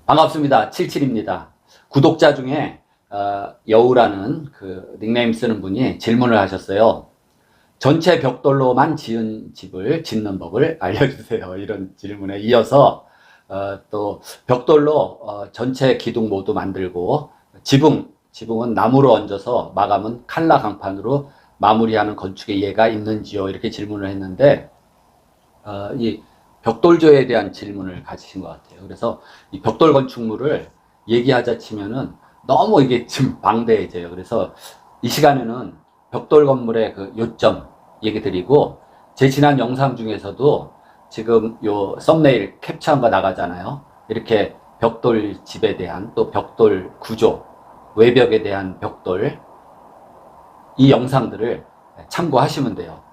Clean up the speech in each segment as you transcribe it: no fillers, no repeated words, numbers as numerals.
반갑습니다. 77입니다. 구독자 중에 여우라는 그 닉네임 쓰는 분이 질문을 하셨어요. 전체 벽돌로만 지은 집을 짓는 법을 알려주세요. 이런 질문에 이어서 또 벽돌로 전체 기둥 모두 만들고 지붕은 나무로 얹어서 마감은 칼라 강판으로 마무리하는 건축의 예가 있는지요? 이렇게 질문을 했는데 이 벽돌조에 대한 질문을 가지신 것 같아요. 그래서 이 벽돌 건축물을 얘기하자 치면은 너무 이게 지금 방대해져요. 그래서 이 시간에는 벽돌 건물의 그 요점 얘기 드리고, 제 지난 영상 중에서도 지금 요 썸네일 캡처한 거 나가잖아요. 이렇게 벽돌 집에 대한, 또 벽돌 구조, 외벽에 대한 벽돌, 이 영상들을 참고하시면 돼요.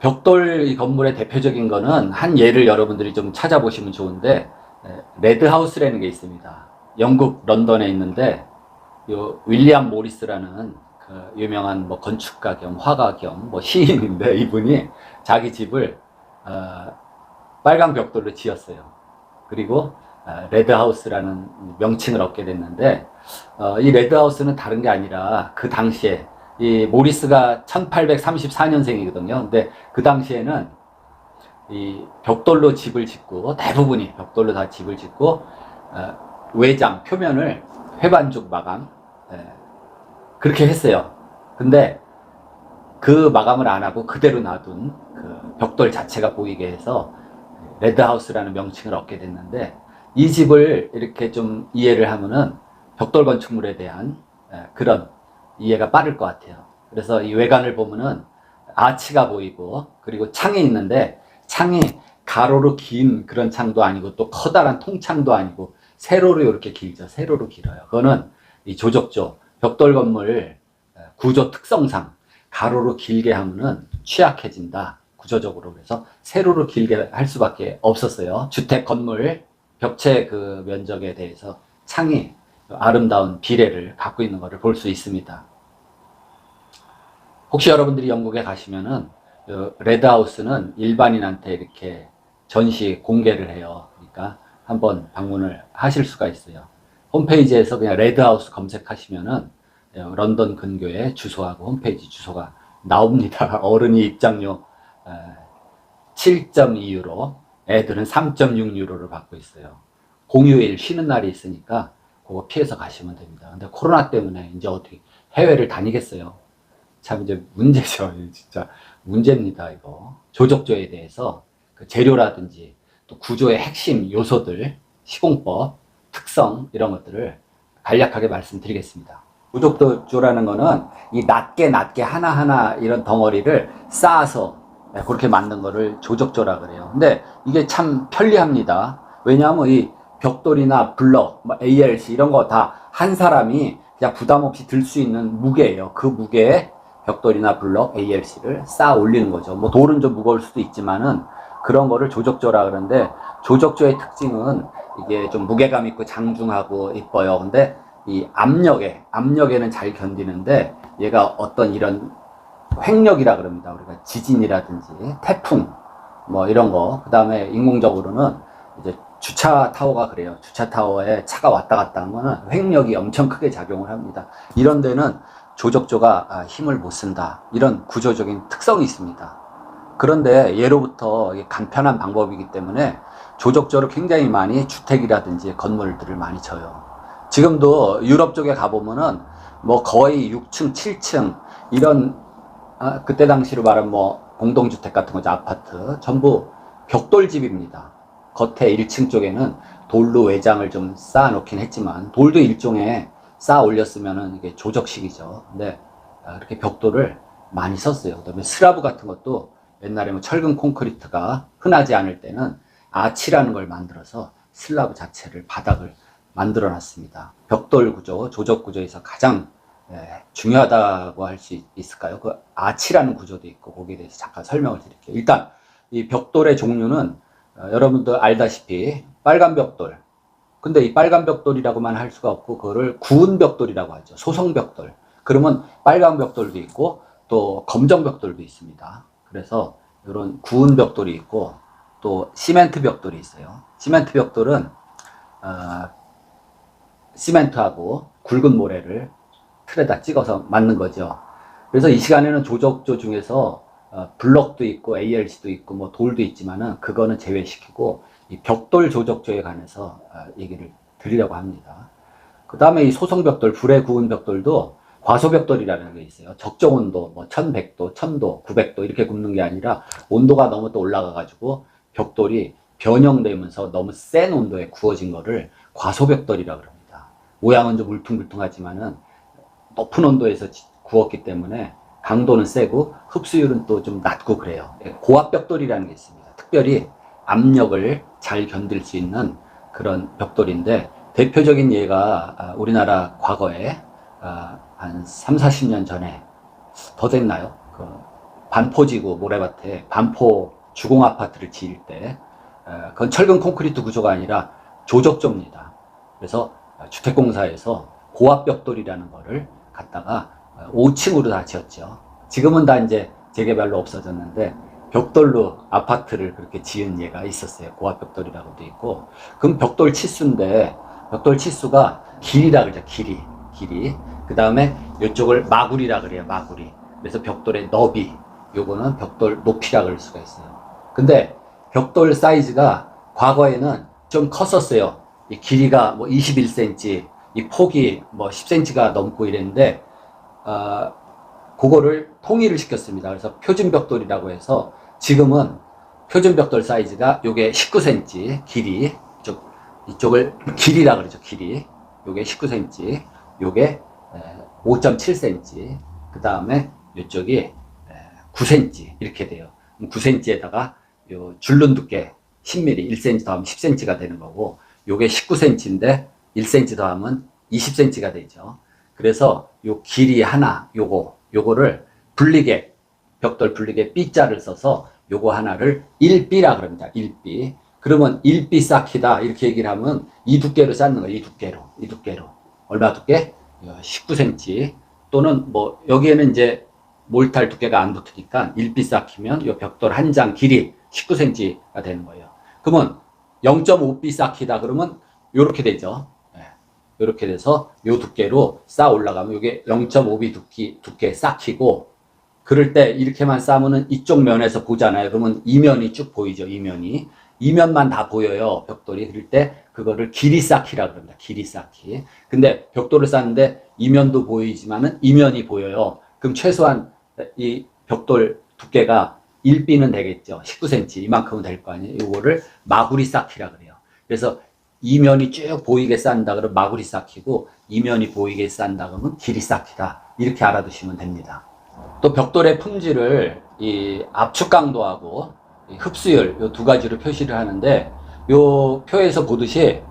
벽돌 건물의 대표적인 거는 한 예를 여러분들이 좀 찾아보시면 좋은데, 레드하우스라는 게 있습니다. 영국 런던에 있는데 요 윌리엄 모리스라는 그 유명한 뭐 건축가 겸 화가 겸 뭐 시인인데, 이분이 자기 집을 빨간 벽돌로 지었어요. 그리고 레드하우스라는 명칭을 얻게 됐는데, 이 레드하우스는 다른 게 아니라 그 당시에 이 모리스가 1834년생이거든요. 근데 그 당시에는 이 벽돌로 집을 짓고, 대부분이 벽돌로 다 집을 짓고, 외장 표면을 회반죽 마감, 그렇게 했어요. 근데 그 마감을 안 하고 그대로 놔둔 그 벽돌 자체가 보이게 해서 레드하우스라는 명칭을 얻게 됐는데, 이 집을 이렇게 좀 이해를 하면은 벽돌 건축물에 대한 그런 이해가 빠를 것 같아요. 그래서 이 외관을 보면은 아치가 보이고, 그리고 창이 있는데, 창이 가로로 긴 그런 창도 아니고 또 커다란 통창도 아니고 세로로 이렇게 길죠. 세로로 길어요. 그거는 이 조적조, 벽돌 건물 구조 특성상 가로로 길게 하면은 취약해진다, 구조적으로. 그래서 세로로 길게 할 수밖에 없었어요. 주택 건물 벽체 그 면적에 대해서 창이 아름다운 비례를 갖고 있는 것을 볼 수 있습니다. 혹시 여러분들이 영국에 가시면은 레드하우스는 일반인한테 이렇게 전시 공개를 해요. 그러니까 한번 방문을 하실 수가 있어요. 홈페이지에서 그냥 레드하우스 검색하시면은 런던 근교의 주소하고 홈페이지 주소가 나옵니다. 어른이 입장료 7.2유로, 애들은 3.6유로를 받고 있어요. 공휴일 쉬는 날이 있으니까 그거 피해서 가시면 됩니다. 근데 코로나 때문에 이제 어떻게 해외를 다니겠어요? 참 이제 문제죠. 진짜 문제입니다, 이거. 조적조에 대해서 그 재료라든지 또 구조의 핵심 요소들, 시공법, 특성, 이런 것들을 간략하게 말씀드리겠습니다. 조적조라는 거는 이 낮게 하나하나 이런 덩어리를 쌓아서 그렇게 만든 거를 조적조라 그래요. 근데 이게 참 편리합니다. 왜냐하면 이 벽돌이나 블럭, ALC 이런 거 다 한 사람이 그냥 부담 없이 들 수 있는 무게예요. 그 무게에 벽돌이나 블럭, ALC를 쌓아 올리는 거죠. 뭐 돌은 좀 무거울 수도 있지만은 그런 거를 조적조라 그러는데, 조적조의 특징은 이게 좀 무게감 있고 장중하고 이뻐요. 근데 이 압력에는 잘 견디는데, 얘가 어떤 이런 횡력이라 그럽니다. 우리가 지진이라든지 태풍 뭐 이런 거, 그 다음에 인공적으로는 이제 주차 타워가 그래요. 주차 타워에 차가 왔다 갔다 하면은 횡력이 엄청 크게 작용을 합니다. 이런 데는 조적조가 힘을 못 쓴다, 이런 구조적인 특성이 있습니다. 그런데 예로부터 간편한 방법이기 때문에 조적조를 굉장히 많이 주택이라든지 건물들을 많이 져요. 지금도 유럽 쪽에 가보면은 뭐 거의 6층, 7층 이런 그때 당시로 말하면 뭐 공동주택 같은 거죠. 아파트 전부 벽돌집입니다. 겉에 1층 쪽에는 돌로 외장을 좀 쌓아 놓긴 했지만, 돌도 일종의 쌓아 올렸으면은 이게 조적식이죠. 근데 이렇게 벽돌을 많이 썼어요. 그다음에 슬라브 같은 것도 옛날에 뭐 철근 콘크리트가 흔하지 않을 때는 아치라는 걸 만들어서 슬라브 자체를, 바닥을 만들어 놨습니다. 벽돌 구조, 조적 구조에서 가장 중요하다고 할 수 있을까요? 그 아치라는 구조도 있고, 거기에 대해서 잠깐 설명을 드릴게요. 일단 이 벽돌의 종류는 여러분도 알다시피 빨간 벽돌. 근데 이 빨간 벽돌이라고만 할 수가 없고, 그거를 구운 벽돌이라고 하죠. 소성 벽돌. 그러면 빨간 벽돌도 있고 또 검정 벽돌도 있습니다. 그래서 이런 구운 벽돌이 있고 또 시멘트 벽돌이 있어요. 시멘트 벽돌은 시멘트하고 굵은 모래를 틀에다 찍어서 맞는 거죠. 그래서 이 시간에는 조적조 중에서 블럭도 있고 ALC도 있고 뭐 돌도 있지만은 그거는 제외시키고 이 벽돌 조적조에 관해서 얘기를 드리려고 합니다. 그 다음에 이 소성벽돌, 불에 구운 벽돌도 과소벽돌이라는 게 있어요. 적정 온도, 뭐 1100도, 1000도, 900도 이렇게 굽는 게 아니라 온도가 너무 또 올라가가지고 벽돌이 변형되면서 너무 센 온도에 구워진 거를 과소벽돌이라고 합니다. 모양은 좀 울퉁불퉁하지만은 높은 온도에서 구웠기 때문에 강도는 세고 흡수율은 또 좀 낮고 그래요. 고압벽돌이라는 게 있습니다. 특별히 압력을 잘 견딜 수 있는 그런 벽돌인데 대표적인 예가 우리나라 과거에 한 3, 40년 전에 더 됐나요? 그 반포지구 모래밭에 반포 주공 아파트를 지을 때 그건 철근 콘크리트 구조가 아니라 조적조입니다. 그래서 주택공사에서 고압벽돌이라는 거를 갖다가 5층으로 다 지었죠. 지금은 다 이제 재개발로 없어졌는데 벽돌로 아파트를 그렇게 지은 예가 있었어요. 고압벽돌이라고도 있고. 그럼 벽돌 치수인데 벽돌 치수가 길이라 그러죠. 길이. 그 다음에 이쪽을 마구리라 그래요. 마구리. 그래서 벽돌의 너비. 요거는 벽돌 높이라 그럴 수가 있어요. 근데 벽돌 사이즈가 과거에는 좀 컸었어요. 이 길이가 뭐 21cm, 이 폭이 뭐 10cm가 넘고 이랬는데, 그거를 통일을 시켰습니다. 그래서 표준벽돌이라고 해서 지금은 표준벽돌 사이즈가 요게 19cm 길이, 이쪽을 길이라 그러죠. 길이. 요게 19cm, 요게 5.7cm, 그 다음에 이쪽이 9cm 이렇게 돼요. 9cm에다가 요 줄눈 두께 10mm, 1cm 더하면 10cm가 되는 거고, 요게 19cm인데 1cm 더하면 20cm가 되죠. 그래서 요 길이 하나, 요거를 분리개, 벽돌 분리개 B자를 써서 요거 하나를 1B라 그럽니다. 1B. 그러면 1B 쌓기다 이렇게 얘기를 하면 이 두께로 쌓는 거예요. 이 두께로. 얼마 두께? 19cm. 또는 뭐 여기에는 이제 몰탈 두께가 안 붙으니까 1B 쌓기면 요 벽돌 한 장 길이 19cm가 되는 거예요. 그러면 0.5B 쌓기다 그러면 요렇게 되죠. 요렇게 돼서 요 두께로 쌓아 올라가면 요게 0.5B 두께 쌓기고, 그럴 때 이렇게만 쌓으면 이쪽 면에서 보잖아요. 그러면 이면이 쭉 보이죠. 이면만 다 보여요. 벽돌이. 그럴 때 그거를 길이 쌓기라 그럽니다. 길이 쌓기. 근데 벽돌을 쌓는데 이면도 보이지만은 이면이 보여요. 그럼 최소한 이 벽돌 두께가 1B는 되겠죠. 19cm 이만큼은 될 거 아니에요. 이거를 마구리 쌓기라 그래요. 그래서 이면이 쭉 보이게 쌓는다 그러면 마구리 쌓기고, 이면이 보이게 쌓는다 그러면 길이 쌓기다. 이렇게 알아두시면 됩니다. 또 벽돌의 품질을 이 압축 강도하고 흡수율 요 두 가지로 표시를 하는데, 요 표에서 보듯이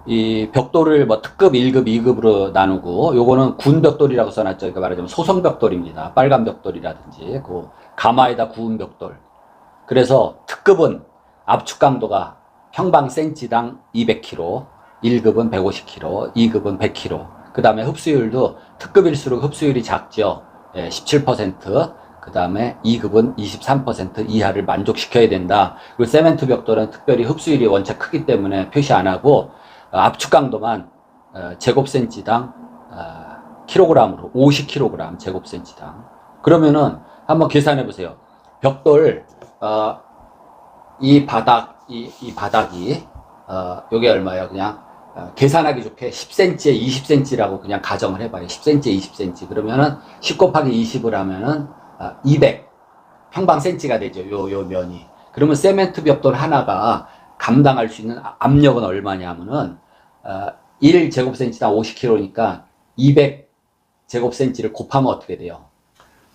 이 벽돌을 뭐 특급, 1급, 2급으로 나누고, 요거는 군 벽돌이라고 써놨죠. 그러니까 말하자면 소성 벽돌입니다. 빨간 벽돌이라든지 그 가마에다 구운 벽돌. 그래서 특급은 압축 강도가 평방 센치당 200kg, 1급은 150kg, 2급은 100kg. 그 다음에 흡수율도 특급일수록 흡수율이 작죠. 17%. 그 다음에 2급은 23% 이하를 만족시켜야 된다. 그리고 세멘트 벽돌은 특별히 흡수율이 원체 크기 때문에 표시 안 하고, 압축 강도만 제곱센치당 킬로그램으로 50kg 제곱센치당. 그러면은 한번 계산해 보세요. 벽돌 이 바닥이 요게 얼마예요? 그냥 계산하기 좋게 10cm에 20cm라고 그냥 가정을 해봐요. 10cm에 20cm. 그러면은 10 곱하기 20을 하면은 200 평방 센치가 되죠. 요 면이. 그러면 세멘트 벽돌 하나가 감당할 수 있는 압력은 얼마냐 하면은 1제곱센치당 50kg니까 200제곱센치를 곱하면 어떻게 돼요?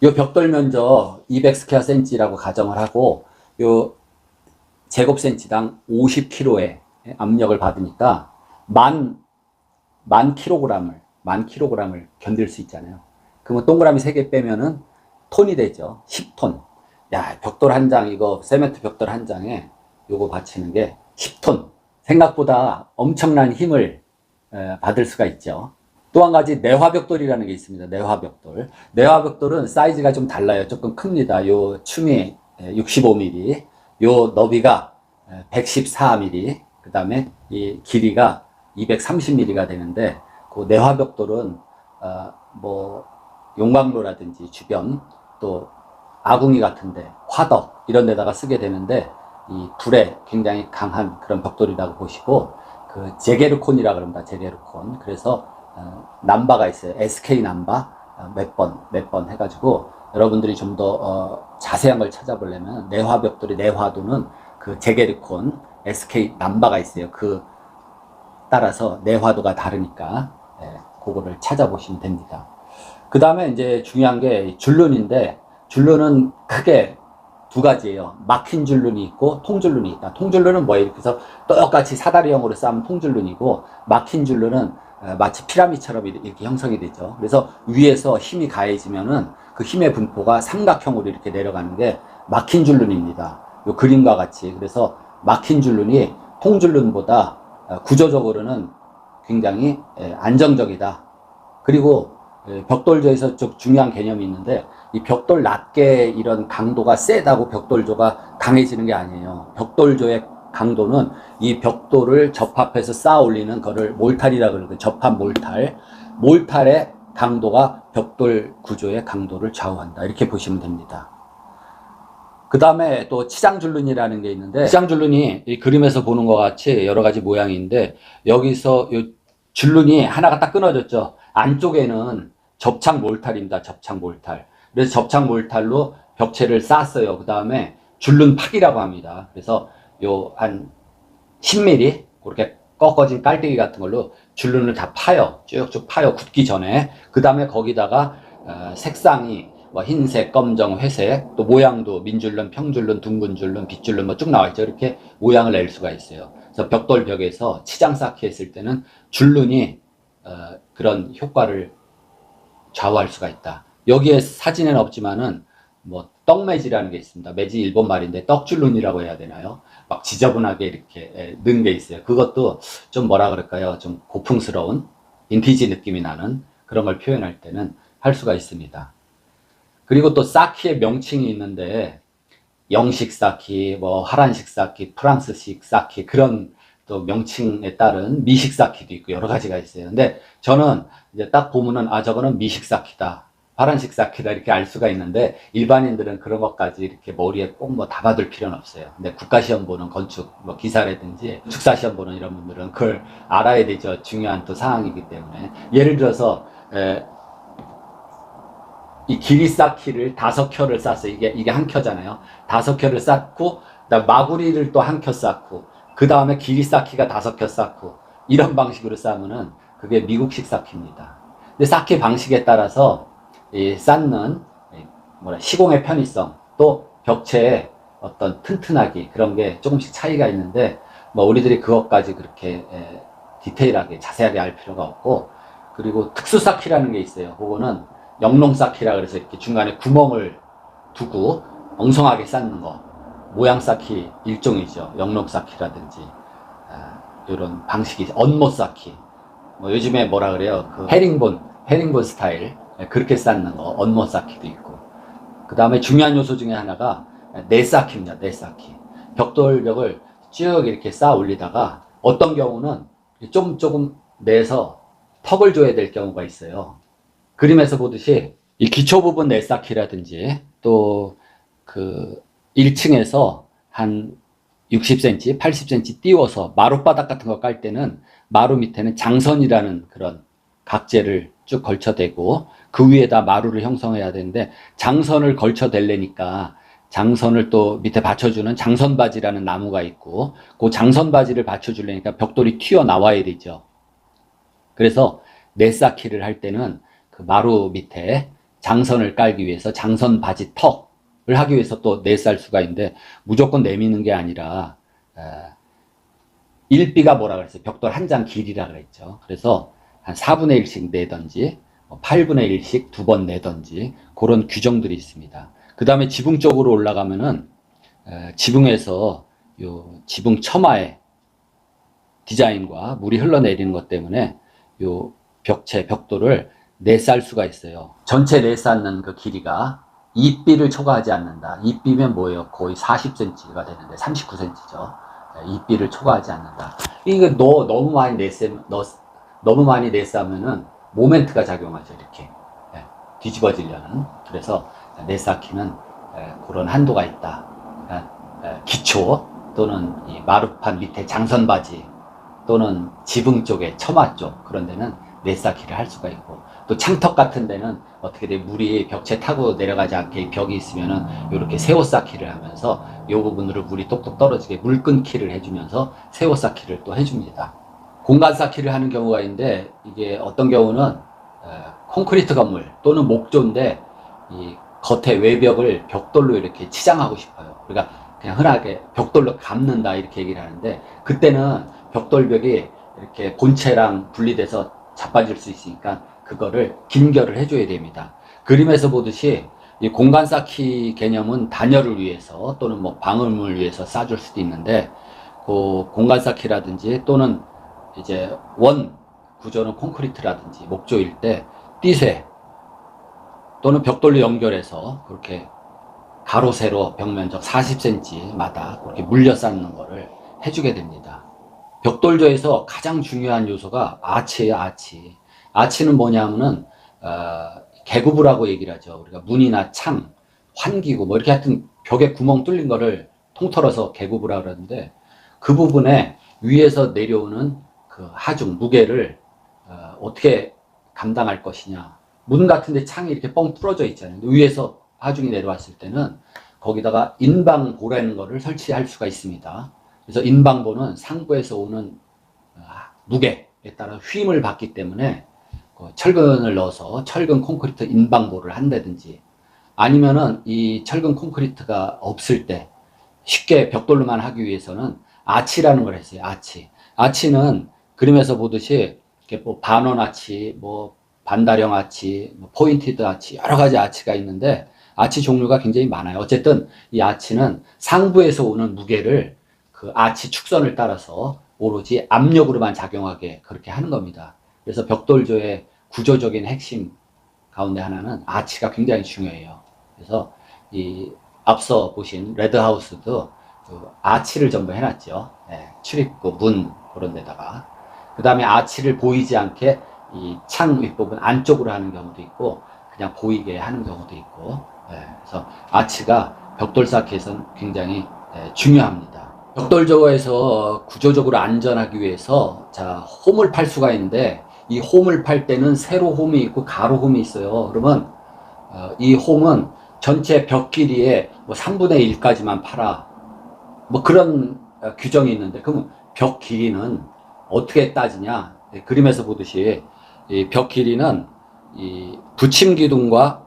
요 벽돌 면적 200 스퀘어 센치라고 가정을 하고, 요 제곱센치당 50kg의 압력을 받으니까 만 킬로그램을 견딜 수 있잖아요. 그러면 동그라미 3개 빼면은 톤이 되죠. 10톤. 야, 벽돌 한 장, 이거 세멘트 벽돌 한 장에 요거 받치는 게 10톤. 생각보다 엄청난 힘을 받을 수가 있죠. 또 한 가지 내화벽돌이라는 게 있습니다. 내화벽돌은 사이즈가 좀 달라요. 조금 큽니다. 요 춤이 65mm, 요 너비가 114mm, 그 다음에 이 길이가 230mm가 되는데 그 내화벽돌은 뭐 용광로라든지 주변 또 아궁이 같은데 화덕 이런 데다가 쓰게 되는데 이 불에 굉장히 강한 그런 벽돌이라고 보시고 그 제게르콘이라 그럽니다. 제게르콘. 그래서 남바가 있어요. SK 남바 몇 번 해가지고 여러분들이 좀 더 자세한 걸 찾아보려면 내화벽돌의 내화도는 그 제게르콘 SK 남바가 있어요. 그 따라서 내화도가 다르니까 그거를 찾아보시면 됩니다. 그 다음에 이제 중요한 게 줄눈인데 줄눈은 크게 두 가지예요. 막힌 줄눈이 있고 통줄눈이 있다. 통줄눈은 뭐예요? 이렇게 해서 똑같이 사다리형으로 쌓은 통줄눈이고 막힌 줄눈은 마치 피라미처럼 이렇게 형성이 되죠. 그래서 위에서 힘이 가해지면은 그 힘의 분포가 삼각형으로 이렇게 내려가는 게 막힌 줄눈입니다. 요 그림과 같이. 그래서 막힌 줄눈이 통줄눈보다 구조적으로는 굉장히 안정적이다. 그리고 벽돌조에서 좀 중요한 개념이 있는데 이 벽돌 낮게 이런 강도가 세다고 벽돌조가 강해지는 게 아니에요. 벽돌조의 강도는 이 벽돌을 접합해서 쌓아 올리는 거를 몰탈이라고 그러거든요. 접합 몰탈. 몰탈의 강도가 벽돌 구조의 강도를 좌우한다. 이렇게 보시면 됩니다. 그 다음에 또 치장줄눈이라는 게 있는데 치장줄눈이 이 그림에서 보는 것 같이 여러 가지 모양인데 여기서 요 줄눈이 하나가 딱 끊어졌죠. 안쪽에는 접착 몰탈입니다. 접착 몰탈. 그래서 접착 몰탈로 벽체를 쌓았어요. 그 다음에 줄눈 팍이라고 합니다. 그래서 요 한 10mm 그렇게 꺾어진 깔때기 같은 걸로 줄눈을 다 파요. 쭉쭉 파요. 굳기 전에. 그 다음에 거기다가 색상이 뭐 흰색, 검정, 회색, 또 모양도 민줄눈, 평줄눈, 둥근줄눈, 빗줄눈 뭐 쭉 나와 있죠. 이렇게 모양을 낼 수가 있어요. 그래서 벽돌 벽에서 치장 쌓기 했을 때는 줄눈이 그런 효과를 좌우할 수가 있다. 여기에 사진에는 없지만은 뭐 떡매지라는 게 있습니다. 매지 일본 말인데 떡줄눈이라고 해야 되나요? 막 지저분하게 이렇게 넣은 게 있어요. 그것도 좀 뭐라 그럴까요? 좀 고풍스러운 빈티지 느낌이 나는 그런 걸 표현할 때는 할 수가 있습니다. 그리고 또 쌓기의 명칭이 있는데 영식 쌓기, 뭐 하란식 쌓기, 프랑스식 쌓기 그런 또 명칭에 따른 미식 쌓기도 있고 여러 가지가 있어요. 근데 저는 이제 딱 보면은 저거는 미식 쌓기다, 파란식 쌓기다 이렇게 알 수가 있는데 일반인들은 그런 것까지 이렇게 머리에 꼭 뭐 담아둘 필요는 없어요. 근데 국가시험 보는 건축 뭐 기사라든지 축사시험 보는 이런 분들은 그걸 알아야 되죠. 중요한 또 사항이기 때문에. 예를 들어서 이 길이 쌓기를 5켜를 쌓았어요. 이게 한 켜잖아요. 5켜를 쌓고 그다음 마구리를 또 한 켜 쌓고 그 다음에 길이 쌓기가 5켜 쌓고 이런 방식으로 쌓으면은 그게 미국식 쌓기입니다. 근데 쌓기 방식에 따라서 이 쌓는 시공의 편의성 또 벽체의 어떤 튼튼하기 그런 게 조금씩 차이가 있는데 뭐 우리들이 그것까지 그렇게 디테일하게 자세하게 알 필요가 없고, 그리고 특수 쌓기라는 게 있어요. 그거는 영롱 쌓기라 그래서 이렇게 중간에 구멍을 두고 엉성하게 쌓는 거, 모양 쌓기 일종이죠. 영롱 쌓기라든지 이런 방식이 언못 쌓기. 뭐 요즘에 뭐라 그래요? 그 헤링본 스타일 그렇게 쌓는 거 언못 쌓기도 있고. 그 다음에 중요한 요소 중에 하나가 내쌓기입니다. 내쌓기. 벽돌벽을 쭉 이렇게 쌓아 올리다가 어떤 경우는 조금 내서 턱을 줘야 될 경우가 있어요. 그림에서 보듯이 이 기초 부분 내쌓기라든지 또 그 1층에서 한 60cm, 80cm 띄워서 마룻바닥 같은 거 깔 때는 마루 밑에는 장선이라는 그런 각재를 쭉 걸쳐대고 그 위에다 마루를 형성해야 되는데, 장선을 걸쳐대려니까 장선을 또 밑에 받쳐주는 장선바지라는 나무가 있고 그 장선바지를 받쳐주려니까 벽돌이 튀어나와야 되죠. 그래서 내쌓기를 할 때는 그 마루 밑에 장선을 깔기 위해서 장선바지 턱을 하기 위해서 또 내쌀 수가 있는데, 무조건 내미는 게 아니라 1비가 뭐라 그랬어요? 벽돌 한 장 길이라 그랬죠. 그래서 한 4분의 1씩 내던지 8분의 1씩 2번 내던지 그런 규정들이 있습니다. 그 다음에 지붕 쪽으로 올라가면은 지붕에서 요 지붕 처마의 디자인과 물이 흘러내리는 것 때문에 요 벽돌을 내쌀 수가 있어요. 전체 내쌓는 그 길이가 2비를 초과하지 않는다. 2비면 뭐예요? 거의 40cm가 되는데 39cm죠. 입비를 초과하지 않는다. 이게 너무 많이 너무 많이 내싸면은 모멘트가 작용하죠. 이렇게 뒤집어지려는. 그래서 내쌓기는 그런 한도가 있다. 그러니까 기초 또는 이 마루판 밑에 장선바지 또는 지붕 쪽에 처마 쪽 그런 데는 내쌓기를 할 수가 있고, 또 창턱 같은 데는 어떻게 돼 물이 벽체 타고 내려가지 않게 벽이 있으면은 이렇게 세워 쌓기를 하면서 이 부분으로 물이 똑똑 떨어지게 물 끊기를 해주면서 세워 쌓기를 또 해줍니다. 공간 쌓기를 하는 경우가 있는데, 이게 어떤 경우는 콘크리트 건물 또는 목조인데 이 겉에 외벽을 벽돌로 이렇게 치장하고 싶어요. 그러니까 그냥 흔하게 벽돌로 감는다 이렇게 얘기를 하는데, 그때는 벽돌벽이 이렇게 본체랑 분리돼서 자빠질 수 있으니까 그거를 긴결을 해줘야 됩니다. 그림에서 보듯이 이 공간 쌓기 개념은 단열을 위해서 또는 뭐 방음을 위해서 쌓아줄 수도 있는데, 그 공간 쌓기라든지 또는 이제 원 구조는 콘크리트라든지 목조일 때 띠쇠 또는 벽돌로 연결해서 그렇게 가로 세로 벽면적 40cm마다 그렇게 물려 쌓는 거를 해주게 됩니다. 벽돌조에서 가장 중요한 요소가 아치예요. 아치. 아치는 뭐냐면은 개구부라고 얘기를 하죠. 우리가 문이나 창, 환기구 뭐 이렇게 하여튼 벽에 구멍 뚫린 거를 통틀어서 개구부라 그러는데, 그 부분에 위에서 내려오는 그 하중 무게를 어떻게 감당할 것이냐. 문 같은데 창이 이렇게 뻥 뚫어져 있잖아요. 위에서 하중이 내려왔을 때는 거기다가 인방보라는 거를 설치할 수가 있습니다. 그래서 인방보는 상부에서 오는 무게에 따라 휘임을 받기 때문에 철근을 넣어서 철근 콘크리트 인방보를 한다든지, 아니면은 이 철근 콘크리트가 없을 때 쉽게 벽돌로만 하기 위해서는 아치라는 걸 했어요. 아치. 아치는 그림에서 보듯이 이렇게 뭐 반원 아치, 뭐 반다령 아치, 뭐 포인티드 아치, 여러 가지 아치가 있는데 아치 종류가 굉장히 많아요. 어쨌든 이 아치는 상부에서 오는 무게를 그 아치 축선을 따라서 오로지 압력으로만 작용하게 그렇게 하는 겁니다. 그래서 벽돌조의 구조적인 핵심 가운데 하나는 아치가 굉장히 중요해요. 그래서 이 앞서 보신 레드하우스도 그 아치를 전부 해놨죠. 출입구, 문 그런 데다가. 그 다음에 아치를 보이지 않게 이 창 윗부분 안쪽으로 하는 경우도 있고 그냥 보이게 하는 경우도 있고, 그래서 아치가 벽돌 쌓기에서는 굉장히 중요합니다. 벽돌조에서 구조적으로 안전하기 위해서 홈을 팔 수가 있는데, 이 홈을 팔 때는 세로 홈이 있고 가로 홈이 있어요. 그러면 이 홈은 전체 벽 길이의 뭐 3분의 1까지만 팔아, 뭐 그런 규정이 있는데, 그럼 벽 길이는 어떻게 따지냐? 그림에서 보듯이 이 벽 길이는 이 붙임 기둥과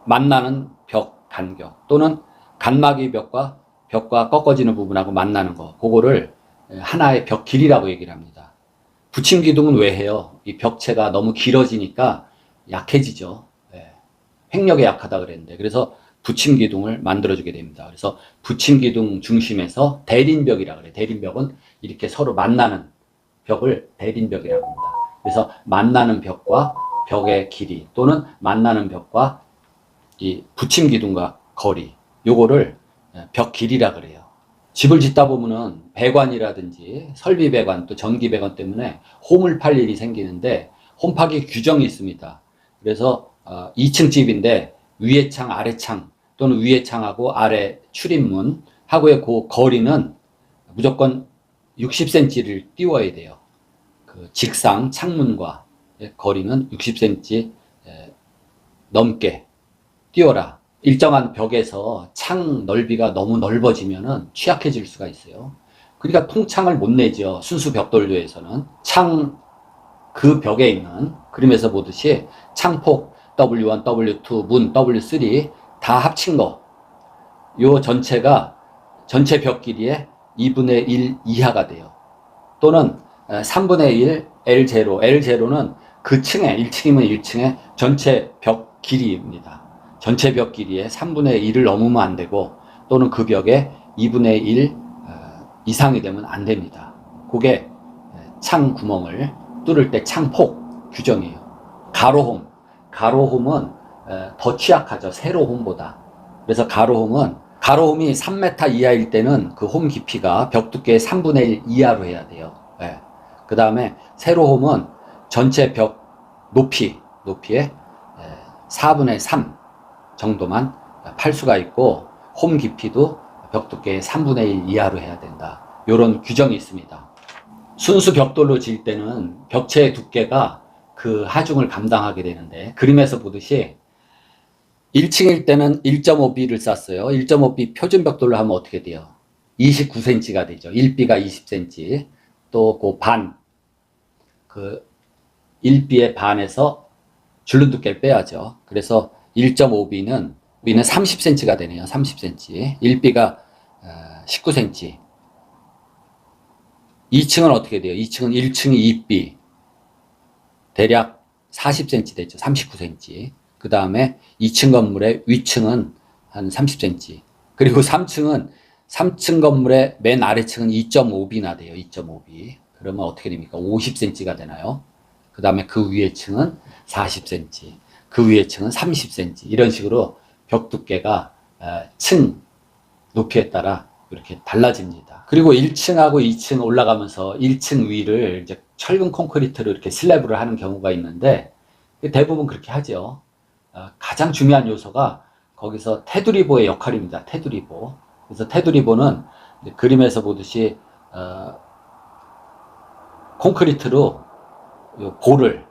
만나는 벽 간격 또는 간막이 벽과 꺾어지는 부분하고 만나는 거, 그거를 하나의 벽 길이라고 얘기를 합니다. 붙임 기둥은 왜 해요? 이 벽체가 너무 길어지니까 약해지죠. 횡력에 약하다 그랬는데, 그래서 붙임 기둥을 만들어주게 됩니다. 그래서 붙임 기둥 중심에서 대린벽이라고 그래요. 대린벽은 이렇게 서로 만나는 벽을 대린벽이라고 합니다. 그래서 만나는 벽과 벽의 길이 또는 만나는 벽과 이 붙임 기둥과 거리, 요거를 벽 길이라 그래요. 집을 짓다 보면은 배관이라든지 설비 배관 또 전기 배관 때문에 홈을 팔 일이 생기는데, 홈파기 규정이 있습니다. 그래서 2층 집인데 위에 창 아래 창 또는 위에 창하고 아래 출입문 하고의 그 거리는 무조건 60cm를 띄워야 돼요. 그 직상 창문과 거리는 60cm 넘게 띄워라. 일정한 벽에서 창 넓이가 너무 넓어지면은 취약해질 수가 있어요. 그러니까 통창을 못 내죠. 순수 벽돌조에서는 창 그 벽에 있는 그림에서 보듯이 창폭 W1, W2, 문 W3 다 합친 거, 요 전체가 전체 벽 길이의 2분의 1 이하가 돼요. 또는 3분의 1 L0, L0는 그 층에 1층이면 1층에 전체 벽 길이입니다. 전체 벽 길이의 3분의 1을 넘으면 안 되고, 또는 그 벽에 2분의 1 이상이 되면 안 됩니다. 그게 창 구멍을 뚫을 때 창폭 규정이에요. 가로홈은 더 취약하죠. 세로홈보다. 그래서 가로홈은 가로홈이 3m 이하일 때는 그 홈 깊이가 벽 두께의 3분의 1 이하로 해야 돼요. 예. 그 다음에 세로홈은 전체 벽 높이의 4분의 3 정도만 팔 수가 있고, 홈 깊이도 벽 두께의 3분의 1 이하로 해야 된다. 이런 규정이 있습니다. 순수 벽돌로 지을 때는 벽체의 두께가 그 하중을 감당하게 되는데, 그림에서 보듯이 1층일 때는 1.5B를 쌌어요. 1.5B 표준 벽돌로 하면 어떻게 돼요? 29cm가 되죠. 1B가 20cm. 또 그 1B의 반에서 줄눈 두께를 빼야죠. 그래서 1.5B는 30cm가 되네요. 30cm. 1B가 19cm. 2층은 어떻게 돼요? 2층은 1층이 2B. 대략 40cm 되죠. 39cm. 그 다음에 2층 건물의 위층은 한 30cm. 그리고 3층 건물의 맨 아래층은 2.5B나 돼요. 2.5B. 그러면 어떻게 됩니까? 50cm가 되나요? 그 다음에 그 위에 층은 40cm. 그 위에 층은 30cm. 이런 식으로 벽 두께가 층 높이에 따라 이렇게 달라집니다. 그리고 1층하고 2층 올라가면서 1층 위를 이제 철근 콘크리트로 이렇게 슬래브를 하는 경우가 있는데, 대부분 그렇게 하죠. 가장 중요한 요소가 거기서 테두리보의 역할입니다. 테두리보. 그래서 테두리보는 그림에서 보듯이 콘크리트로 볼을,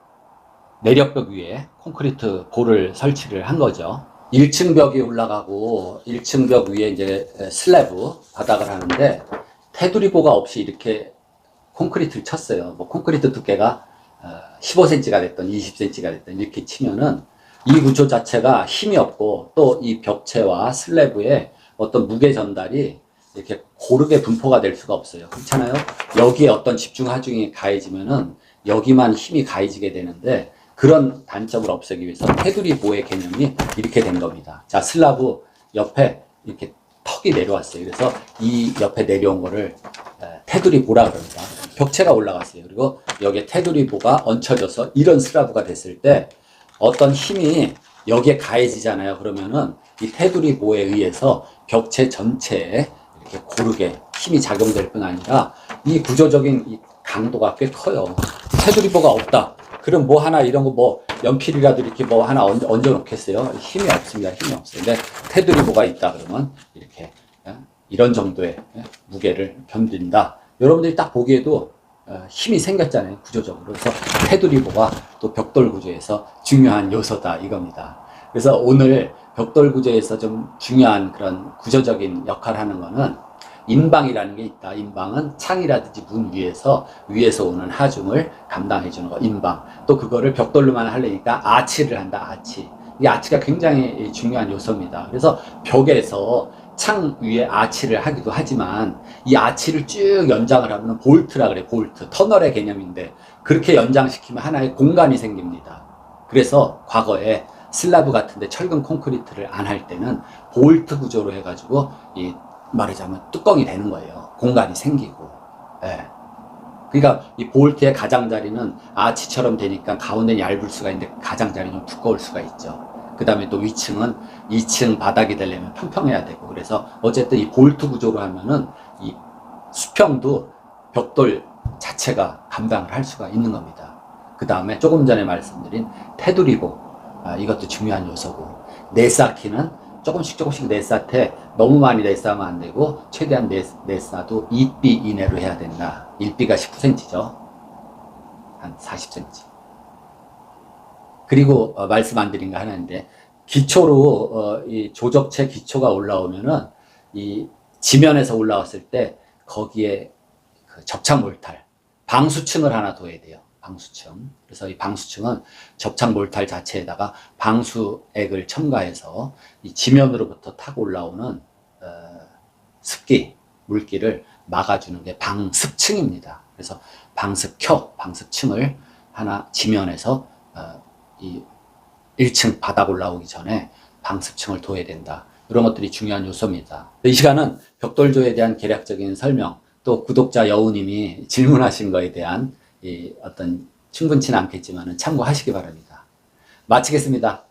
내력벽 위에 콘크리트 볼을 설치를 한 거죠. 1층 벽이 올라가고 1층 벽 위에 이제 슬래브 바닥을 하는데, 테두리보가 없이 이렇게 콘크리트를 쳤어요. 뭐 콘크리트 두께가 15cm가 됐든 20cm가 됐든 이렇게 치면은 이 구조 자체가 힘이 없고, 또 이 벽체와 슬래브의 어떤 무게 전달이 이렇게 고르게 분포가 될 수가 없어요. 그렇잖아요. 여기에 어떤 집중 하중이 가해지면은 여기만 힘이 가해지게 되는데, 그런 단점을 없애기 위해서 테두리보의 개념이 이렇게 된 겁니다. 자, 슬라브 옆에 이렇게 턱이 내려왔어요. 그래서 이 옆에 내려온 거를 테두리보라 그럽니다. 벽체가 올라갔어요. 그리고 여기에 테두리보가 얹혀져서 이런 슬라브가 됐을 때 어떤 힘이 여기에 가해지잖아요. 그러면은 이 테두리보에 의해서 벽체 전체에 이렇게 고르게 힘이 작용될 뿐 아니라 이 구조적인 이 강도가 꽤 커요. 테두리보가 없다. 그럼 뭐 하나 이런 거 뭐 연필이라도 이렇게 뭐 하나 얹어 놓겠어요? 힘이 없습니다. 힘이 없어요. 근데 테두리보가 있다 그러면 이렇게 이런 정도의 무게를 견딘다. 여러분들이 딱 보기에도 힘이 생겼잖아요. 구조적으로. 그래서 테두리보가 또 벽돌 구조에서 중요한 요소다 이겁니다. 그래서 오늘 벽돌 구조에서 좀 중요한 그런 구조적인 역할을 하는 거는 인방이라는 게 있다. 인방은 창이라든지 문 위에서 오는 하중을 감당해 주는 거, 인방. 또 그거를 벽돌로만 하려니까 아치를 한다. 아치. 이 아치가 굉장히 중요한 요소입니다. 그래서 벽에서 창 위에 아치를 하기도 하지만, 이 아치를 쭉 연장을 하면 볼트라 그래. 볼트. 터널의 개념인데, 그렇게 연장시키면 하나의 공간이 생깁니다. 그래서 과거에 슬라브 같은데 철근 콘크리트를 안 할 때는 볼트 구조로 해가지고 말하자면 뚜껑이 되는 거예요. 공간이 생기고. 예. 그러니까 이 볼트의 가장자리는 아치처럼 되니까 가운데는 얇을 수가 있는데 가장자리는 좀 두꺼울 수가 있죠. 그 다음에 또 위층은 2층 바닥이 되려면 평평해야 되고, 그래서 어쨌든 이 볼트 구조로 하면은 이 수평도 벽돌 자체가 감당을 할 수가 있는 겁니다. 그 다음에 조금 전에 말씀드린 테두리보, 이것도 중요한 요소고, 내쌓기는 조금씩 내쌓되 너무 많이 내싸면 안 되고, 최대한 내싸도 2B 이내로 해야 된다. 1B가 19cm죠. 한 40cm. 그리고 말씀 안 드린 거 하나 있는데, 기초로 이 조적체 기초가 올라오면은 이 지면에서 올라왔을 때 거기에 그 접착 몰탈, 방수층을 하나 둬야 돼요. 방수층. 그래서 이 방수층은 접착 몰탈 자체에다가 방수액을 첨가해서 이 지면으로부터 타고 올라오는 습기, 물기를 막아주는 게 방습층입니다. 그래서 방습층을 하나 지면에서 이 1층 바닥 올라오기 전에 방습층을 둬야 된다. 이런 것들이 중요한 요소입니다. 이 시간은 벽돌조에 대한 개략적인 설명, 또 구독자 여우님이 질문하신 거에 대한 어떤 충분치는 않겠지만 참고하시기 바랍니다. 마치겠습니다.